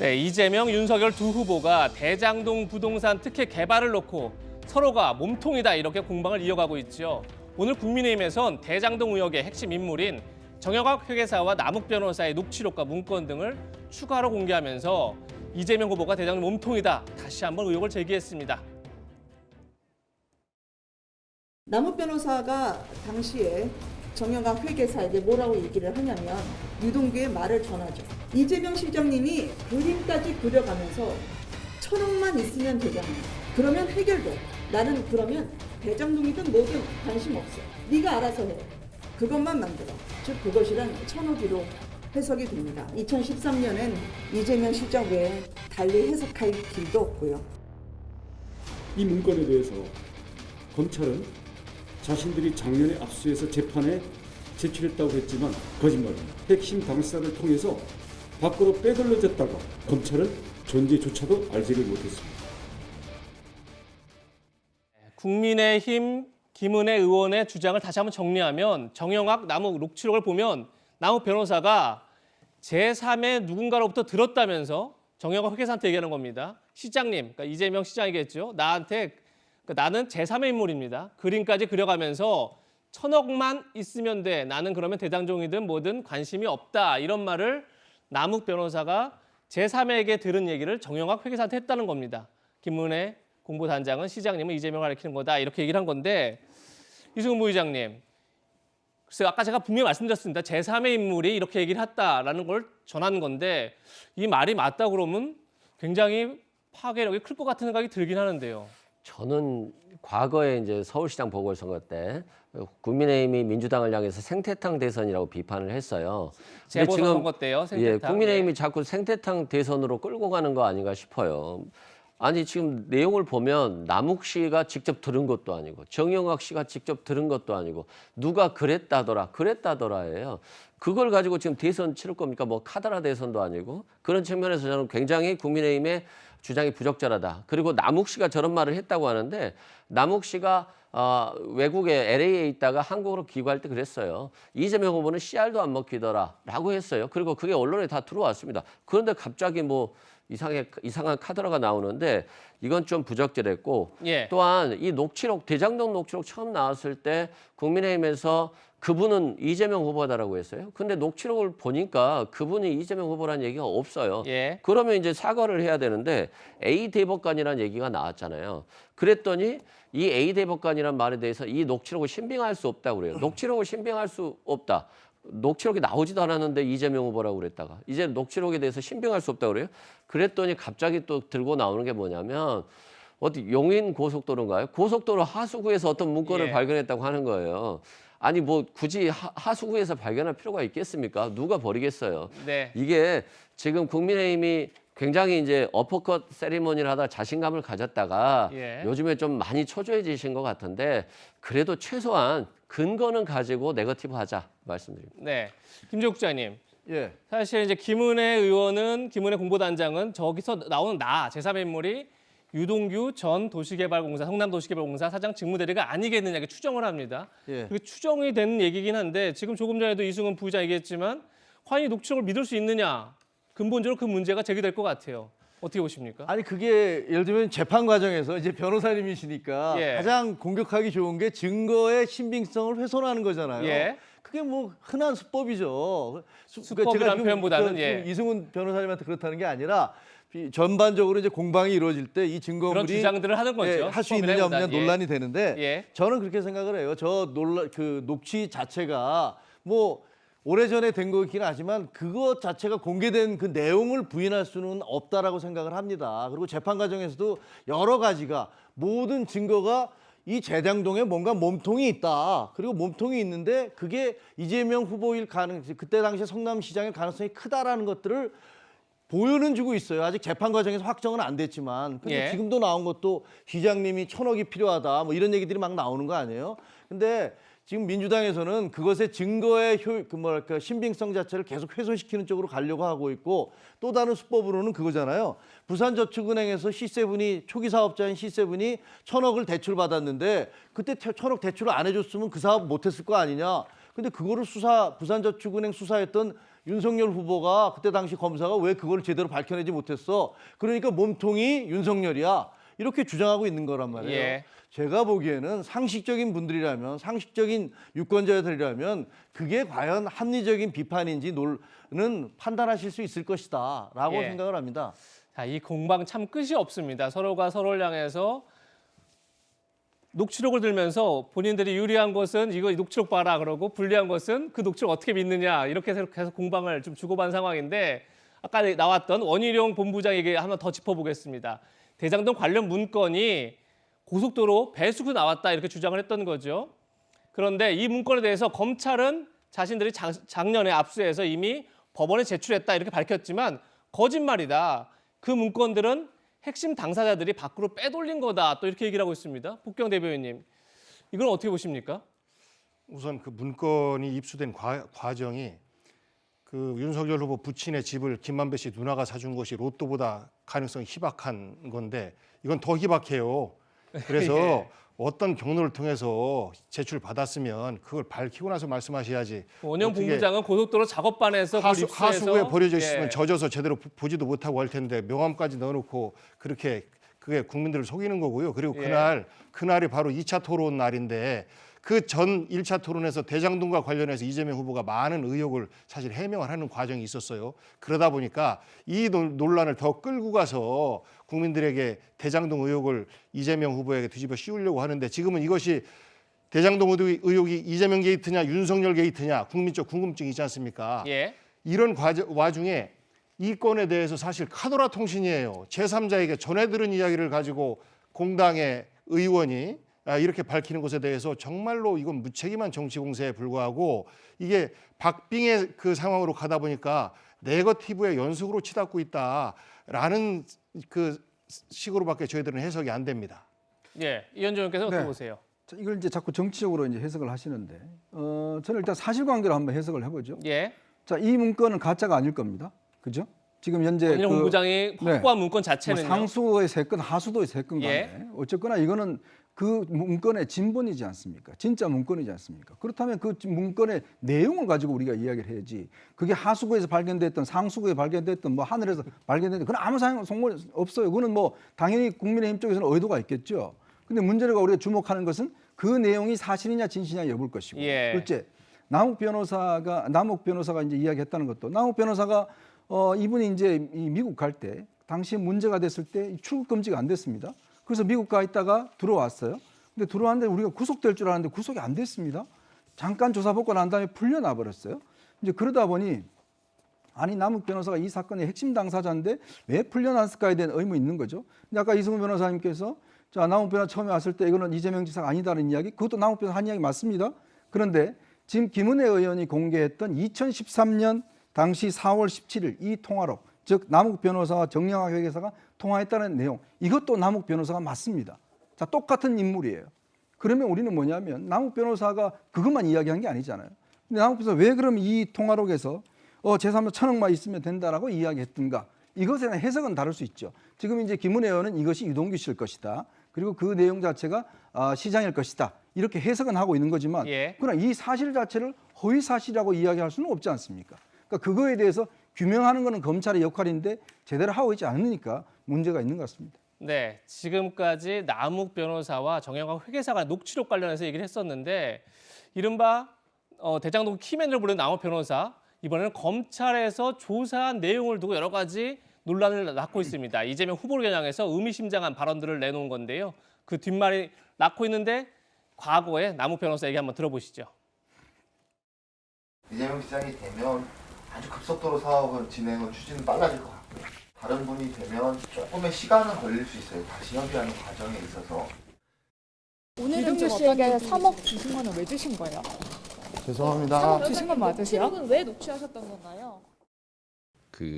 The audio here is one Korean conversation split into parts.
네, 이재명, 윤석열 두 후보가 대장동 부동산 특혜 개발을 놓고 서로가 몸통이다 이렇게 공방을 이어가고 있죠. 오늘 국민의힘에선 대장동 의혹의 핵심 인물인 정영학 회계사와 남욱 변호사의 녹취록과 문건 등을 추가로 공개하면서 이재명 후보가 대장동 몸통이다 다시 한번 의혹을 제기했습니다. 남욱 변호사가 당시에 정영학 회계사에게 뭐라고 얘기를 하냐면 유동규의 말을 전하죠. 이재명 시장님이 그림까지 그려가면서 1,000억만 있으면 되잖아. 그러면 해결돼. 나는 그러면 대장동이든 뭐든 관심 없어. 네가 알아서 해. 그것만 만들어. 즉 그것이란 1,000억으로 해석이 됩니다. 2013년엔 이재명 시장 외에 달리 해석할 길도 없고요. 이 문건에 대해서 검찰은 자신들이 작년에 압수해서 재판에 제출했다고 했지만 거짓말입니다. 핵심 당사를 통해서 밖으로 빼돌려졌다가 검찰은 존재조차도 알지를 못했습니다. 국민의힘 김은혜 의원의 주장을 다시 한번 정리하면 정영학, 남욱 녹취록을 보면 남욱 변호사가 제3의 누군가로부터 들었다면서 정영학 회계사한테 얘기하는 겁니다. 시장님, 그러니까 이재명 시장이겠죠. 나한테 나는 제3의 인물입니다. 그림까지 그려가면서 1,000억만 있으면 돼. 나는 그러면 대장동이든 뭐든 관심이 없다. 이런 말을 남욱 변호사가 제3에게 들은 얘기를 정영학 회계사한테 했다는 겁니다. 김은혜 공보단장은 시장님은 이재명을 가리키는 거다. 이렇게 얘기를 한 건데 이승훈 부의장님. 글쎄요, 아까 제가 분명히 말씀드렸습니다. 제3의 인물이 이렇게 얘기를 했다라는 걸 전한 건데 이 말이 맞다 그러면 굉장히 파괴력이 클 것 같은 생각이 들긴 하는데요. 저는 과거에 이제 서울시장 보궐선거 때 국민의힘이 민주당을 향해서 생태탕 대선이라고 비판을 했어요. 재보선거 때요. 생태탕. 예, 국민의힘이 자꾸 생태탕 대선으로 끌고 가는 거 아닌가 싶어요. 아니 지금 내용을 보면 남욱 씨가 직접 들은 것도 아니고 정영학 씨가 직접 들은 것도 아니고 누가 그랬다더라예요. 그걸 가지고 지금 대선 치를 겁니까? 뭐 카더라 대선도 아니고 그런 측면에서 저는 굉장히 국민의힘의 주장이 부적절하다. 그리고 남욱 씨가 저런 말을 했다고 하는데 남욱 씨가 외국에 LA에 있다가 한국으로 귀국할 때 그랬어요. 이재명 후보는 씨알도 안 먹히더라라고 했어요. 그리고 그게 언론에 다 들어왔습니다. 그런데 갑자기 뭐 이상한 카더라가 나오는데 이건 좀 부적절했고 예. 또한 이 녹취록 대장동 녹취록 처음 나왔을 때 국민의힘에서 그분은 이재명 후보다라고 했어요. 근데 녹취록을 보니까 그분이 이재명 후보라는 얘기가 없어요. 예. 그러면 이제 사과를 해야 되는데 A 대법관이라는 얘기가 나왔잖아요. 그랬더니 이 A 대법관이라는 말에 대해서 이 녹취록을 신빙할 수 없다고 그래요. 녹취록을 신빙할 수 없다. 녹취록이 나오지도 않았는데 이재명 후보라고 그랬다가 이제 녹취록에 대해서 신빙할 수 없다고 그래요. 그랬더니 갑자기 또 들고 나오는 게 뭐냐면 어디 용인 고속도로인가요? 고속도로 하수구에서 어떤 문건을 예. 발견했다고 하는 거예요. 아니 뭐 굳이 하수구에서 발견할 필요가 있겠습니까? 누가 버리겠어요. 네. 이게 지금 국민의힘이 굉장히 이제 어퍼컷 세리머니를 하다 자신감을 가졌다가 예. 요즘에 좀 많이 초조해지신 것 같은데 그래도 최소한 근거는 가지고 네거티브 하자 말씀드립니다. 네. 김재욱 국장님. 예. 사실 이제 김은혜 공보단장은 저기서 나오는 제3의 인물이 유동규 전 도시개발공사, 성남도시개발공사 사장 직무대리가 아니겠느냐 이렇게 추정을 합니다. 예. 그게 추정이 되는 얘기긴 한데 지금 조금 전에도 이승훈 부의장 얘기했지만 과연 이 녹취록을 믿을 수 있느냐 근본적으로 그 문제가 제기될 것 같아요. 어떻게 보십니까? 아니 그게 예를 들면 재판 과정에서 이제 변호사님이시니까 예. 가장 공격하기 좋은 게 증거의 신빙성을 훼손하는 거잖아요. 예. 그게 뭐 흔한 수법이죠. 수법이라는 지금 표현보다는 지금 이승훈 변호사님한테 그렇다는 게 아니라 전반적으로 이제 공방이 이루어질 때 이 그런 증거물이 주장들을 하는 거죠. 할 수 있느냐 없느냐 수법이라기보다는. 논란이 되는데 예. 저는 그렇게 생각을 해요. 그 녹취 자체가 뭐 오래전에 된 거긴 하지만 그것 자체가 공개된 그 내용을 부인할 수는 없다라고 생각을 합니다. 그리고 재판 과정에서도 여러 가지가 모든 증거가 이 재장동에 뭔가 몸통이 있다. 그리고 몸통이 있는데 그게 이재명 후보일 그때 당시에 성남시장일 가능성이 크다라는 것들을 보여는 주고 있어요. 아직 재판 과정에서 확정은 안 됐지만. 근데 예. 지금도 나온 것도 시장님이 1,000억이 필요하다. 뭐 이런 얘기들이 막 나오는 거 아니에요? 근데 지금 민주당에서는 그것의 증거의 신빙성 자체를 계속 훼손시키는 쪽으로 가려고 하고 있고 또 다른 수법으로는 그거잖아요. 부산저축은행에서 C7이 초기 사업자인 C7이 1,000억을 대출받았는데 그때 1,000억 대출을 안 해줬으면 그 사업 못했을 거 아니냐. 근데 그거를 부산저축은행 수사했던 윤석열 후보가 그때 당시 검사가 왜 그걸 제대로 밝혀내지 못했어? 그러니까 몸통이 윤석열이야. 이렇게 주장하고 있는 거란 말이에요. 예. 제가 보기에는 상식적인 분들이라면, 상식적인 유권자들이라면 그게 과연 합리적인 비판인지는 판단하실 수 있을 것이다라고 예. 생각을 합니다. 자, 이 공방 참 끝이 없습니다. 서로가 서로를 향해서 녹취록을 들면서 본인들이 유리한 것은 이거 녹취록 봐라 그러고 불리한 것은 그 녹취록 어떻게 믿느냐 이렇게 해서 계속 공방을 좀 주고받은 상황인데 아까 나왔던 원희룡 본부장에게 한번 더 짚어보겠습니다. 대장동 관련 문건이 고속도로 배수구 나왔다 이렇게 주장을 했던 거죠. 그런데 이 문건에 대해서 검찰은 자신들이 작년에 압수해서 이미 법원에 제출했다 이렇게 밝혔지만 거짓말이다. 그 문건들은 핵심 당사자들이 밖으로 빼돌린 거다. 또 이렇게 얘기를 하고 있습니다. 복경 대변인님, 이건 어떻게 보십니까? 우선 그 문건이 입수된 과정이 그 윤석열 후보 부친의 집을 김만배 씨 누나가 사준 것이 로또보다 가능성이 희박한 건데 이건 더 희박해요. 그래서 예. 어떤 경로를 통해서 제출받았으면 그걸 밝히고 나서 말씀하셔야지. 원영 어떻게 본부장은 고속도로 작업반에서 그걸 입수해서 하수구에 버려져 있으면 예. 젖어서 제대로 보지도 못하고 할 텐데 명함까지 넣어놓고 그렇게 그게 국민들을 속이는 거고요. 그리고 예. 그날이 바로 2차 토론 날인데 그 전 1차 토론에서 대장동과 관련해서 이재명 후보가 많은 의혹을 사실 해명을 하는 과정이 있었어요. 그러다 보니까 이 논란을 더 끌고 가서 국민들에게 대장동 의혹을 이재명 후보에게 뒤집어 씌우려고 하는데 지금은 이것이 대장동 의혹이 이재명 게이트냐 윤석열 게이트냐 국민적 궁금증이 있지 않습니까? 예. 이런 와중에 이 건에 대해서 사실 카더라 통신이에요. 제3자에게 전해들은 이야기를 가지고 공당의 의원이 이렇게 밝히는 것에 대해서 정말로 이건 무책임한 정치 공세에 불과하고 이게 박빙의 그 상황으로 가다 보니까 네거티브의 연속으로 치닫고 있다라는 그 식으로밖에 저희들은 해석이 안 됩니다. 예. 이현정 의원께서 어떻게 네. 보세요? 자, 이걸 이제 자꾸 정치적으로 이제 해석을 하시는데, 저는 일단 사실관계로 한번 해석을 해보죠. 예. 자, 이 문건은 가짜가 아닐 겁니다. 그죠? 지금 현재 원희룡 본부장이 확보한 문건 뭐 자체는요. 상수의 세 건, 하수도의 세 건 간에 예. 어쨌거나 이거는 그 문건의 진본이지 않습니까? 진짜 문건이지 않습니까? 그렇다면 그 문건의 내용을 가지고 우리가 이야기를 해야지. 그게 하수구에서 발견됐던, 상수구에 발견됐던, 뭐 하늘에서 발견됐던 그건 아무 상관 없어요. 그거는 뭐 당연히 국민의힘 쪽에서는 의도가 있겠죠. 근데 문제가 우리가 주목하는 것은 그 내용이 사실이냐 진실이냐 여부일 것이고. 예. 둘째, 남욱 변호사가 이제 이야기했다는 것도 남욱 변호사가 이분이 이제 이 미국 갈 때 당시에 문제가 됐을 때 출국 금지가 안 됐습니다. 그래서 미국 가 있다가 들어왔어요. 근데 들어왔는데 우리가 구속될 줄 알았는데 구속이 안 됐습니다. 잠깐 조사받고 난 다음에 풀려나 버렸어요. 이제 그러다 보니 아니 남욱 변호사가 이 사건의 핵심 당사자인데 왜 풀려났을까에 대한 의문이 있는 거죠. 근데 아까 이승우 변호사님께서 자 남욱 변호사 처음에 왔을 때 이거는 이재명 지사가 아니다는 이야기, 그것도 남욱 변호사 한 이야기 맞습니다. 그런데 지금 김은혜 의원이 공개했던 2013년 당시 4월 17일 이 통화록, 즉 남욱 변호사와 정영학 회계사가 통화했다는 내용, 이것도 남욱 변호사가 맞습니다. 자, 똑같은 인물이에요. 그러면 우리는 뭐냐면 남욱 변호사가 그것만 이야기한 게 아니잖아요. 근데 남욱 변호사 왜 그럼 이 통화록에서 제3자 1,000억만 있으면 된다라고 이야기했던가? 이것에 대한 해석은 다를 수 있죠. 지금 이제 김은혜 의원은 이것이 유동규 씨일 것이다. 그리고 그 내용 자체가 시장일 것이다. 이렇게 해석은 하고 있는 거지만 예. 그러나 이 사실 자체를 허위 사실이라고 이야기할 수는 없지 않습니까? 그러니까 그거에 대해서 규명하는 것은 검찰의 역할인데 제대로 하고 있지 않으니까 문제가 있는 것 같습니다. 네, 지금까지 남욱 변호사와 정영학 회계사가 녹취록 관련해서 얘기를 했었는데 이른바 대장동 키맨으로 불리는 남욱 변호사, 이번에는 검찰에서 조사한 내용을 두고 여러 가지 논란을 낳고 있습니다. 이재명 후보를 겨냥해서 의미심장한 발언들을 내놓은 건데요. 그 뒷말이 낳고 있는데 과거에 남욱 변호사 얘기 한번 들어보시죠. 이재명 시장이 되면 아주 급속도로 사업은 추진은 빨라질 것 같고요. 다른 분이 되면 조금의 시간은 걸릴 수 있어요. 다시 협의하는 과정에 있어서. 오늘은 좀 씨에게 3억 주신 거는 왜 주신 거예요? 죄송합니다. 주신 건 맞으세요? 녹취록은 왜 녹취하셨던 건가요?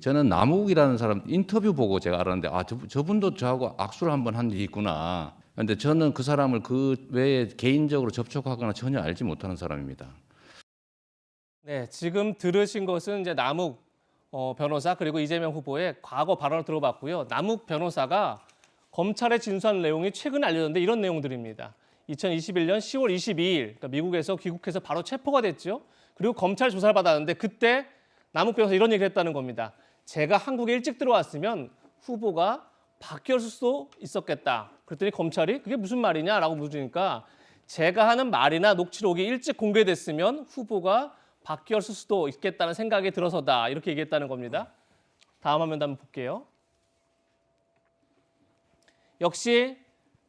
저는 남욱이라는 사람 인터뷰 보고 제가 알았는데 저분도 저하고 악수를 한번 한 적이 있구나. 그런데 저는 그 사람을 그 외에 개인적으로 접촉하거나 전혀 알지 못하는 사람입니다. 네, 지금 들으신 것은 이제 남욱 변호사 그리고 이재명 후보의 과거 발언을 들어봤고요. 남욱 변호사가 검찰에 진술한 내용이 최근에 알려졌는데 이런 내용들입니다. 2021년 10월 22일 그러니까 미국에서 귀국해서 바로 체포가 됐죠. 그리고 검찰 조사를 받았는데 그때 남욱 변호사 이런 얘기를 했다는 겁니다. 제가 한국에 일찍 들어왔으면 후보가 바뀌었을 수도 있었겠다. 그랬더니 검찰이 그게 무슨 말이냐라고 물으니까 제가 하는 말이나 녹취록이 일찍 공개됐으면 후보가 바뀌었을 수도 있겠다는 생각이 들어서다. 이렇게 얘기했다는 겁니다. 다음 화면 한번 볼게요. 역시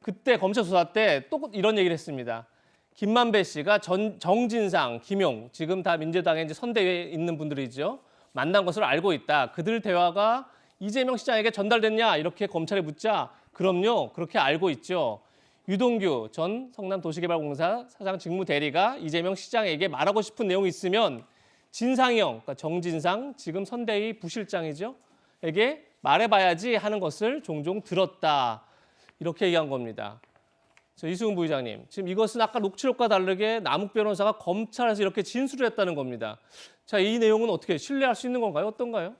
그때 검찰 수사 때 또 이런 얘기를 했습니다. 김만배 씨가 정진상, 김용, 지금 다 민주당의 이제 선대위에 있는 분들이죠. 만난 것으로 알고 있다. 그들 대화가 이재명 시장에게 전달됐냐? 이렇게 검찰에 묻자 그럼요. 그렇게 알고 있죠. 유동규 전 성남도시개발공사 사장 직무대리가 이재명 시장에게 말하고 싶은 내용이 있으면 진상이 형, 그러니까 정진상 지금 선대위 부실장이죠. 에게 말해봐야지 하는 것을 종종 들었다. 이렇게 얘기한 겁니다. 이수근 부의장님, 지금 이것은 아까 녹취록과 다르게 남욱 변호사가 검찰에서 이렇게 진술을 했다는 겁니다. 자, 이 내용은 어떻게 신뢰할 수 있는 건가요? 어떤가요?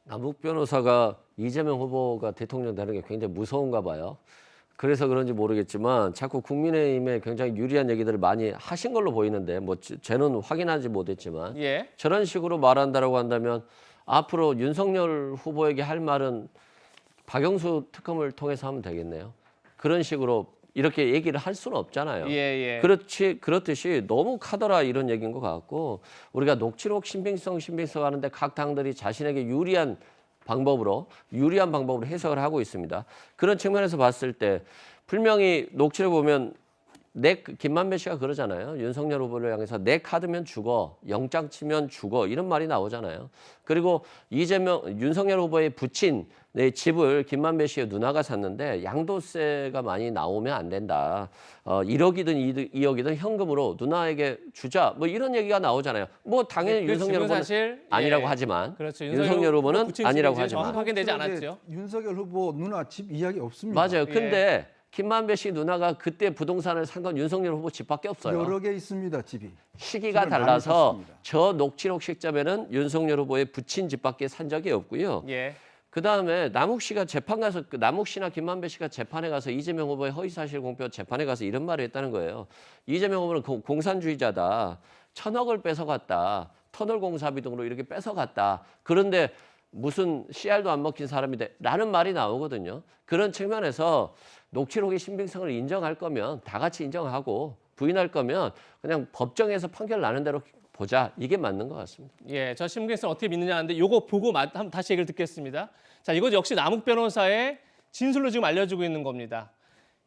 남욱 변호사가 이재명 후보가 대통령 되는 게 굉장히 무서운가 봐요. 그래서 그런지 모르겠지만 자꾸 국민의힘에 굉장히 유리한 얘기들을 많이 하신 걸로 보이는데 뭐 저는 확인하지 못했지만 예. 저런 식으로 말한다라고 한다면 앞으로 윤석열 후보에게 할 말은 박영수 특검을 통해서 하면 되겠네요. 그런 식으로 이렇게 얘기를 할 수는 없잖아요. 예. 그렇듯이 너무 카더라 이런 얘기인 것 같고 우리가 녹취록 신빙성 하는데 각 당들이 자신에게 유리한 방법으로 해석을 하고 있습니다. 그런 측면에서 봤을 때 분명히 녹취를 보면 김만배 씨가 그러잖아요. 윤석열 후보를 향해서 내 카드면 죽어, 영장 치면 죽어 이런 말이 나오잖아요. 그리고 윤석열 후보의 부친 내 집을 김만배 씨의 누나가 샀는데 양도세가 많이 나오면 안 된다. 1억이든 2억이든 현금으로 누나에게 주자. 뭐 이런 얘기가 나오잖아요. 뭐 당연히 윤석열 후보는 사실, 아니라고 예. 하지만 그렇죠. 윤석열 후보는 아니라고 하지만 확인되지 않았죠. 윤석열 후보 누나 집 이야기 없습니다. 맞아요. 근데 김만배 씨 누나가 그때 부동산을 산 건 윤석열 후보 집밖에 없어요. 여러 개 있습니다, 집이. 시기가 달라서 저 녹취록 시점에는 윤석열 후보의 부친 집밖에 산 적이 없고요. 예. 그다음에 남욱 씨가 재판 가서 남욱 씨나 김만배 씨가 재판에 가서 이재명 후보의 허위사실 공표 재판에 가서 이런 말을 했다는 거예요. 이재명 후보는 공산주의자다. 1,000억을 뺏어갔다. 터널 공사비 등으로 이렇게 뺏어갔다. 그런데 무슨 씨알도 안 먹힌 사람인데 라는 말이 나오거든요. 그런 측면에서 녹취록의 신빙성을 인정할 거면 다 같이 인정하고 부인할 거면 그냥 법정에서 판결 나는 대로 보자. 이게 맞는 것 같습니다. 예, 저 신빙성 어떻게 믿느냐 하는데 요거 보고 한번 다시 얘기를 듣겠습니다. 자, 이거 역시 남욱 변호사의 진술로 지금 알려주고 있는 겁니다.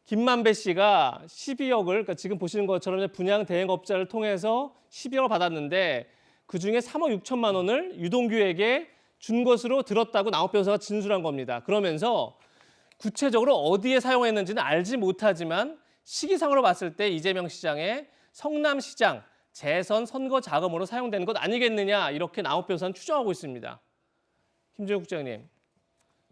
김만배 씨가 12억을 그러니까 지금 보시는 것처럼 분양 대행업자를 통해서 12억을 받았는데 그중에 3억 6천만 원을 유동규에게 준 것으로 들었다고 남욱 변호사가 진술한 겁니다. 그러면서 구체적으로 어디에 사용했는지는 알지 못하지만 시기상으로 봤을 때 이재명 시장의 성남시장 재선 선거 자금으로 사용되는 것 아니겠느냐 이렇게 남욱 변호사는 추정하고 있습니다. 김재욱 국장님,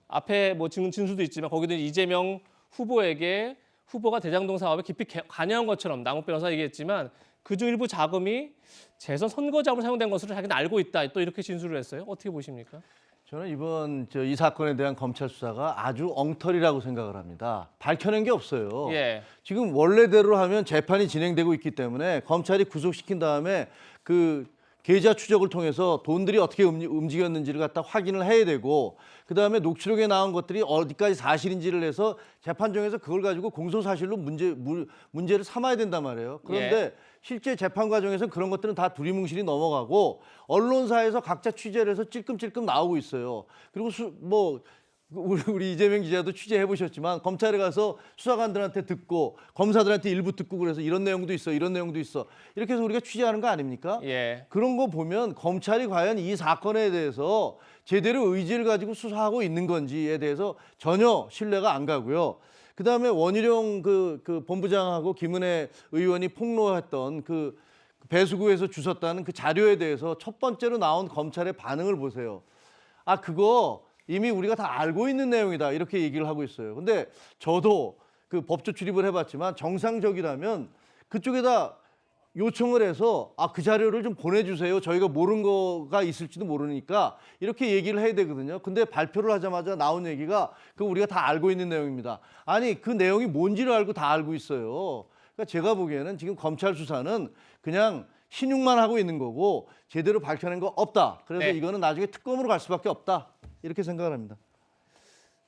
앞에 뭐 진술도 있지만 거기도 이재명 후보에게 후보가 대장동 사업에 깊이 관여한 것처럼 남욱 변호사 얘기했지만 그중 일부 자금이 재선 선거 자금으로 사용된 것으로 자기는 알고 있다. 또 이렇게 진술을 했어요. 어떻게 보십니까? 저는 이번 이 사건에 대한 검찰 수사가 아주 엉터리라고 생각을 합니다. 밝혀낸 게 없어요. 예. 지금 원래대로 하면 재판이 진행되고 있기 때문에 검찰이 구속시킨 다음에 그 계좌 추적을 통해서 돈들이 어떻게 움직였는지를 갖다 확인을 해야 되고 그다음에 녹취록에 나온 것들이 어디까지 사실인지를 해서 재판정에서 그걸 가지고 공소사실로 문제를 삼아야 된단 말이에요. 그런데 예. 실제 재판 과정에서 그런 것들은 다 두리뭉실이 넘어가고 언론사에서 각자 취재를 해서 찔끔찔끔 나오고 있어요. 그리고 우리 이재명 기자도 취재해 보셨지만 검찰에 가서 수사관들한테 듣고 검사들한테 일부 듣고 그래서 이런 내용도 있어 이런 내용도 있어 이렇게 해서 우리가 취재하는 거 아닙니까? 예. 그런 거 보면 검찰이 과연 이 사건에 대해서 제대로 의지를 가지고 수사하고 있는 건지에 대해서 전혀 신뢰가 안 가고요. 그다음에 원희룡 그 본부장하고 김은혜 의원이 폭로했던 그 배수구에서 주웠다는 그 자료에 대해서 첫 번째로 나온 검찰의 반응을 보세요. 아, 그거 이미 우리가 다 알고 있는 내용이다 이렇게 얘기를 하고 있어요. 근데 저도 그 법조 출입을 해봤지만 정상적이라면 그쪽에다 요청을 해서 그 자료를 좀 보내주세요. 저희가 모르는 거가 있을지도 모르니까 이렇게 얘기를 해야 되거든요. 근데 발표를 하자마자 나온 얘기가 그거 우리가 다 알고 있는 내용입니다. 아니 그 내용이 뭔지를 알고 다 알고 있어요. 그러니까 제가 보기에는 지금 검찰 수사는 그냥 신용만 하고 있는 거고 제대로 밝혀낸 거 없다. 그래서 네. 이거는 나중에 특검으로 갈 수밖에 없다. 이렇게 생각을 합니다.